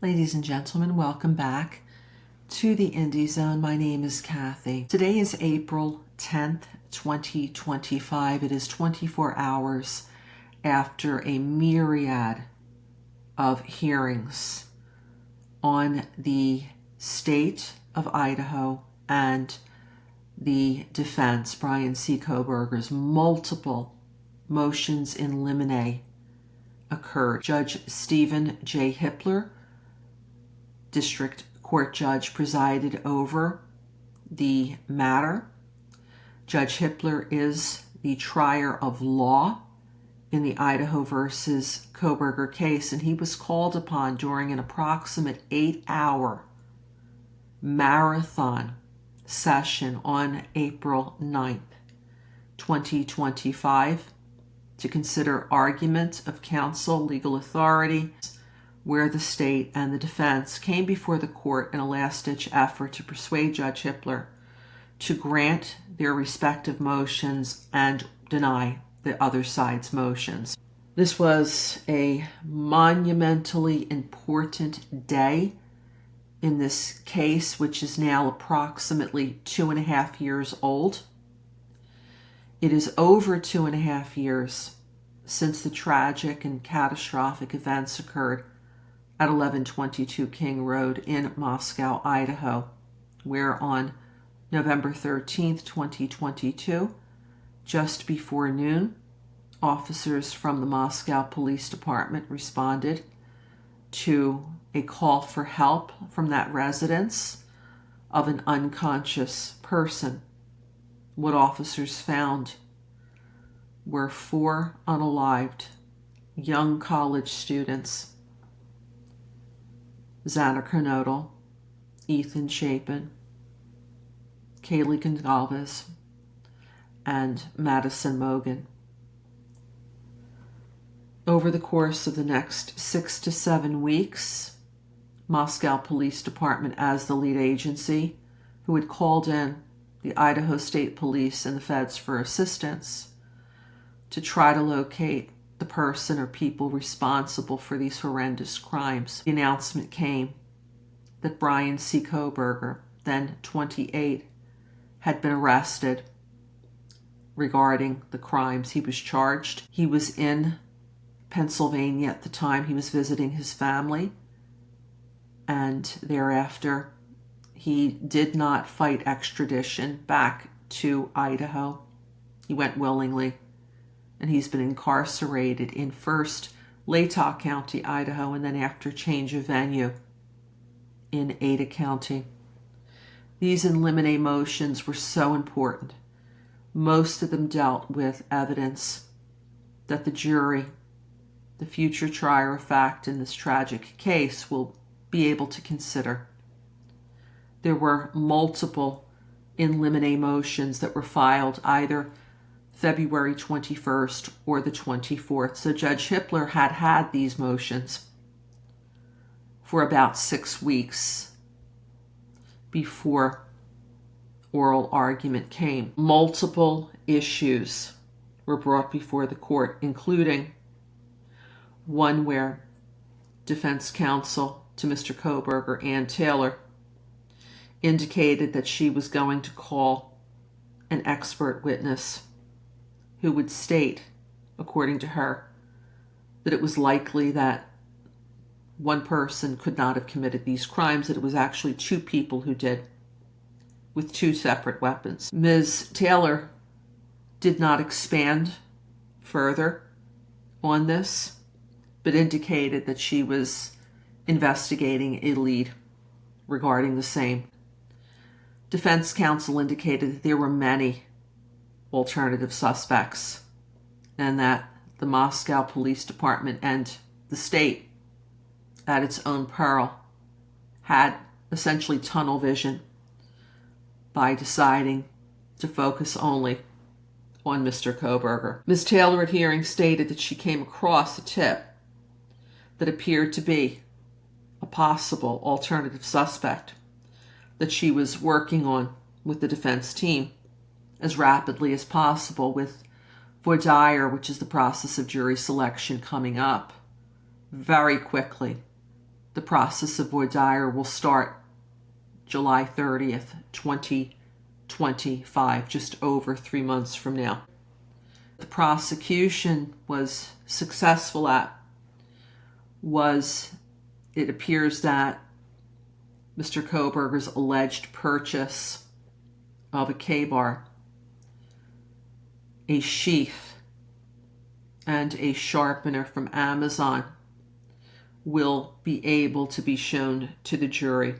Ladies and gentlemen, welcome back to the Indie Zone. My name is Kathy. Today is April 10th, 2025. It is 24 hours after a myriad of hearings on the state of Idaho and the defense, Brian C. Kohberger's multiple motions in limine occurred. Judge Stephen J. Hippler, District Court Judge, presided over the matter. Judge Hippler is the trier of law in the Idaho versus Kohberger case, and he was called upon during an approximate 8-hour marathon session on April 9th, 2025, to consider argument of counsel, legal authority, where the state and the defense came before the court in a last-ditch effort to persuade Judge Hippler to grant their respective motions and deny the other side's motions. This was a monumentally important day in this case, which is now approximately 2.5 years old. It is over 2.5 years since the tragic and catastrophic events occurred at 1122 King Road in Moscow, Idaho, where on November 13th, 2022, just before noon, officers from the Moscow Police Department responded to a call for help from that residence of an unconscious person. What officers found were 4 unalived young college students: Xana Kernodle, Ethan Chapin, Kaylee Gonzalez, and Madison Mogan. Over the course of the next 6 to 7 weeks, Moscow Police Department, as the lead agency, who had called in the Idaho State Police and the feds for assistance to try to locate the person or people responsible for these horrendous crimes. The announcement came that Brian C. Kohberger, then 28, had been arrested regarding the crimes. He was charged. He was in Pennsylvania at the time. He was visiting his family, and thereafter he did not fight extradition back to Idaho. He went willingly, and he's been incarcerated in first Latah County, Idaho, and then after change of venue in Ada County. These in limine motions were so important. Most of them dealt with evidence that the jury, the future trier of fact in this tragic case, will be able to consider. There were multiple in limine motions that were filed either February 21st or the 24th. So Judge Hippler had these motions for about 6 weeks before oral argument came. Multiple issues were brought before the court, including one where defense counsel to Mr. Kohberger, Ann Taylor, indicated that she was going to call an expert witness who would state, according to her, that it was likely that one person could not have committed these crimes, that it was actually 2 people who did, with 2 separate weapons. Ms. Taylor did not expand further on this, but indicated that she was investigating a lead regarding the same. Defense counsel indicated that there were many alternative suspects and that the Moscow Police Department and the state, at its own peril, had essentially tunnel vision by deciding to focus only on Mr. Kohberger. Ms. Taylor at hearing stated that she came across a tip that appeared to be a possible alternative suspect that she was working on with the defense team as rapidly as possible, with voir dire, which is the process of jury selection, coming up very quickly. The process of voir dire will start July 30th, 2025, just over 3 months from now. The prosecution was successful at was, it appears that Mr. Kohberger's alleged purchase of a K-bar, a sheath, and a sharpener from Amazon will be able to be shown to the jury.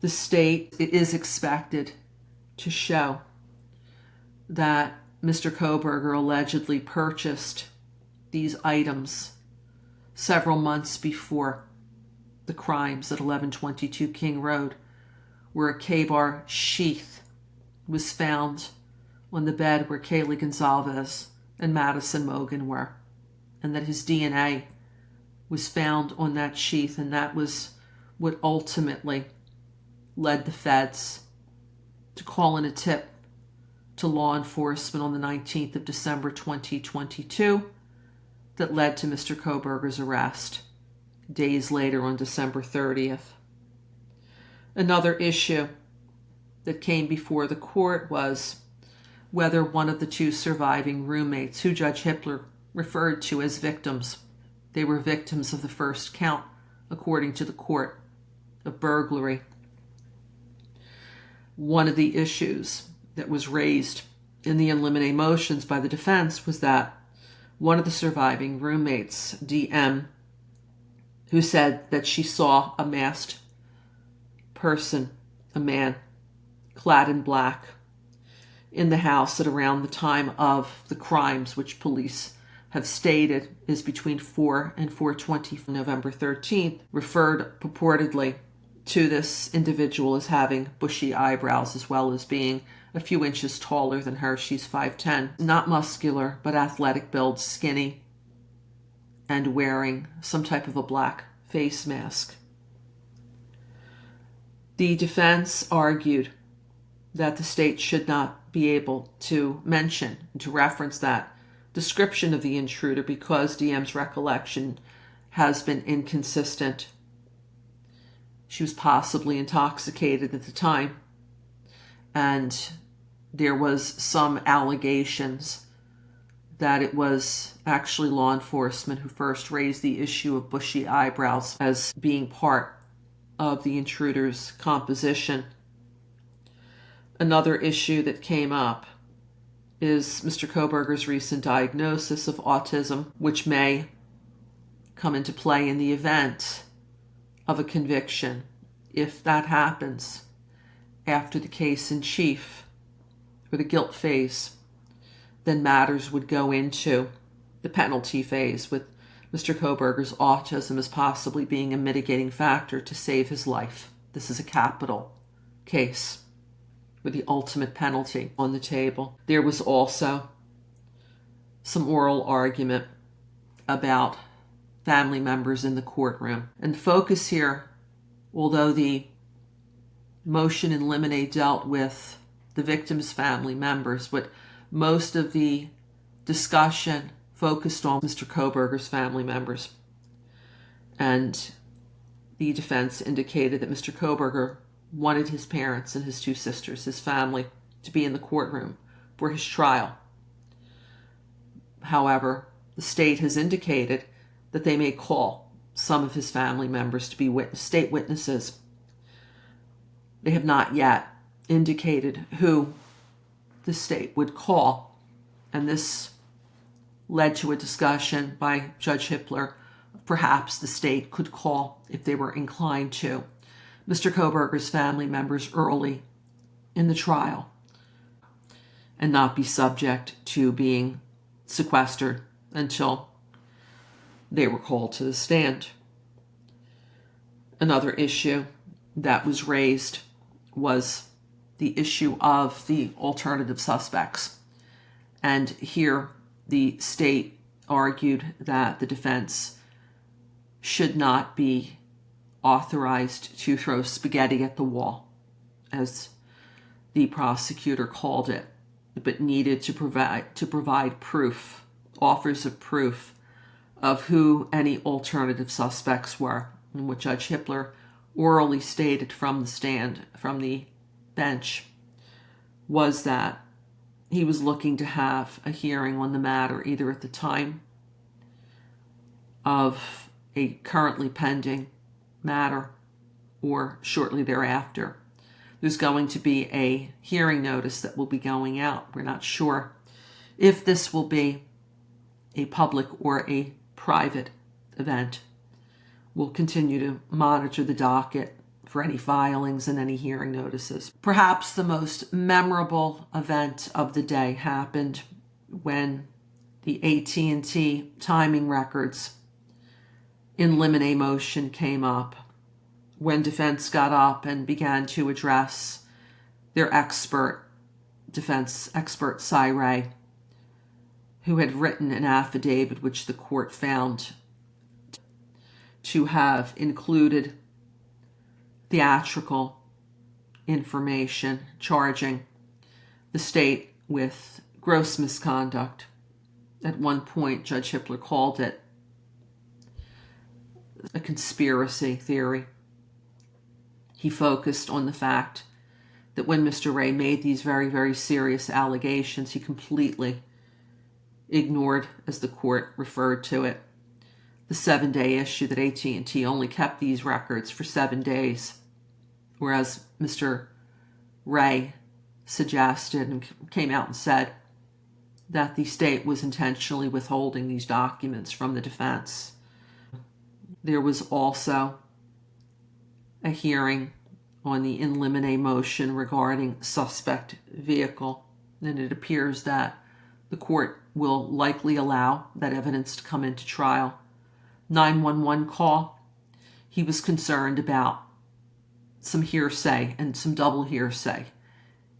The state is expected to show that Mr. Kohberger allegedly purchased these items several months before the crimes at 1122 King Road, where a K-bar sheath was found on the bed where Kaylee Gonzalez and Madison Mogan were, and that his DNA was found on that sheath, and that was what ultimately led the feds to call in a tip to law enforcement on the 19th of December 2022 that led to Mr. Kohberger's arrest days later on December 30th. Another issue that came before the court was whether one of the two surviving roommates, who Judge Hippler referred to as victims, they were victims of the first count, according to the court, of burglary. One of the issues that was raised in the in limine motions by the defense was that one of the surviving roommates, DM, who said that she saw a masked person, a man, clad in black, in the house at around the time of the crimes, which police have stated is between 4 and 4:20 from November 13th, referred purportedly to this individual as having bushy eyebrows, as well as being a few inches taller than her. She's 5'10", not muscular, but athletic build, skinny, and wearing some type of a black face mask. The defense argued that the state should not be able to mention, to reference that description of the intruder because DM's recollection has been inconsistent. She was possibly intoxicated at the time, and there was some allegations that it was actually law enforcement who first raised the issue of bushy eyebrows as being part of the intruder's composition. Another issue that came up is Mr. Kohberger's recent diagnosis of autism, which may come into play in the event of a conviction. If that happens after the case in chief or the guilt phase, then matters would go into the penalty phase, with Mr. Kohberger's autism as possibly being a mitigating factor to save his life. This is a capital case with the ultimate penalty on the table. There was also some oral argument about family members in the courtroom. And the focus here, although the motion in limine dealt with the victim's family members, but most of the discussion focused on Mr. Kohberger's family members. And the defense indicated that Mr. Kohberger wanted his parents and his two sisters, his family, to be in the courtroom for his trial. However, the state has indicated that they may call some of his family members to be state witnesses. They have not yet indicated who the state would call, and this led to a discussion by Judge Hippler. Perhaps the state could call, if they were inclined to, Mr. Kohberger's family members early in the trial and not be subject to being sequestered until they were called to the stand. Another issue that was raised was the issue of the alternative suspects. And here the state argued that the defense should not be authorized to throw spaghetti at the wall, as the prosecutor called it, but needed to provide proof, offers of proof of who any alternative suspects were. And what Judge Hippler orally stated from the bench, was that he was looking to have a hearing on the matter either at the time of a currently pending matter or shortly thereafter. There's going to be a hearing notice that will be going out. We're not sure if this will be a public or a private event. We'll continue to monitor the docket for any filings and any hearing notices. Perhaps the most memorable event of the day happened when the AT&T timing records in limine motion came up, when defense got up and began to address their defense expert, Cy Ray, who had written an affidavit which the court found to have included theatrical information charging the state with gross misconduct. At one point, Judge Hippler called it a conspiracy theory. He focused on the fact that when Mr. Ray made these very, very serious allegations, he completely ignored, as the court referred to it, the 7-day issue that AT&T only kept these records for 7 days, whereas Mr. Ray suggested and came out and said that the state was intentionally withholding these documents from the defense. There was also a hearing on the in limine motion regarding suspect vehicle, and it appears that the court will likely allow that evidence to come into trial. 911 call, he was concerned about some hearsay and some double hearsay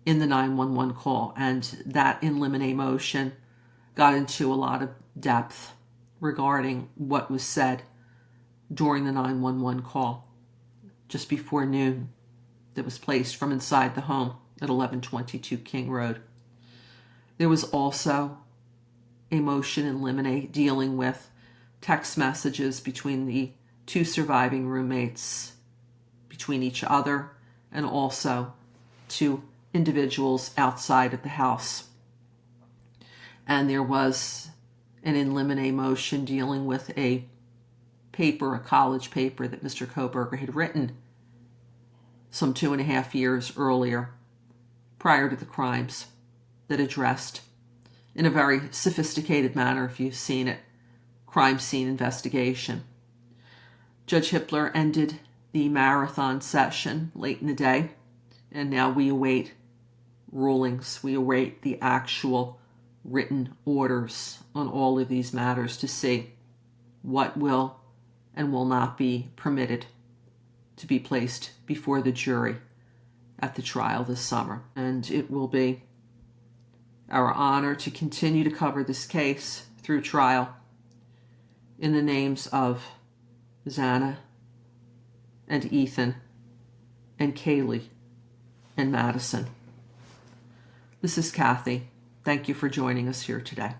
in the 911 call, and that in limine motion got into a lot of depth regarding what was said during the 911 call just before noon that was placed from inside the home at 1122 King Road. There was also a motion in limine dealing with text messages between the two surviving roommates, between each other, and also to individuals outside of the house. And there was an in limine motion dealing with a college paper that Mr. Kohberger had written some 2.5 years earlier, prior to the crimes, that addressed, in a very sophisticated manner, if you've seen it, crime scene investigation. Judge Hippler ended the marathon session late in the day, and now we await rulings. We await the actual written orders on all of these matters to see what will and will not be permitted to be placed before the jury at the trial this summer. And it will be our honor to continue to cover this case through trial in the names of Xana and Ethan and Kaylee and Madison. This is Kathy. Thank you for joining us here today.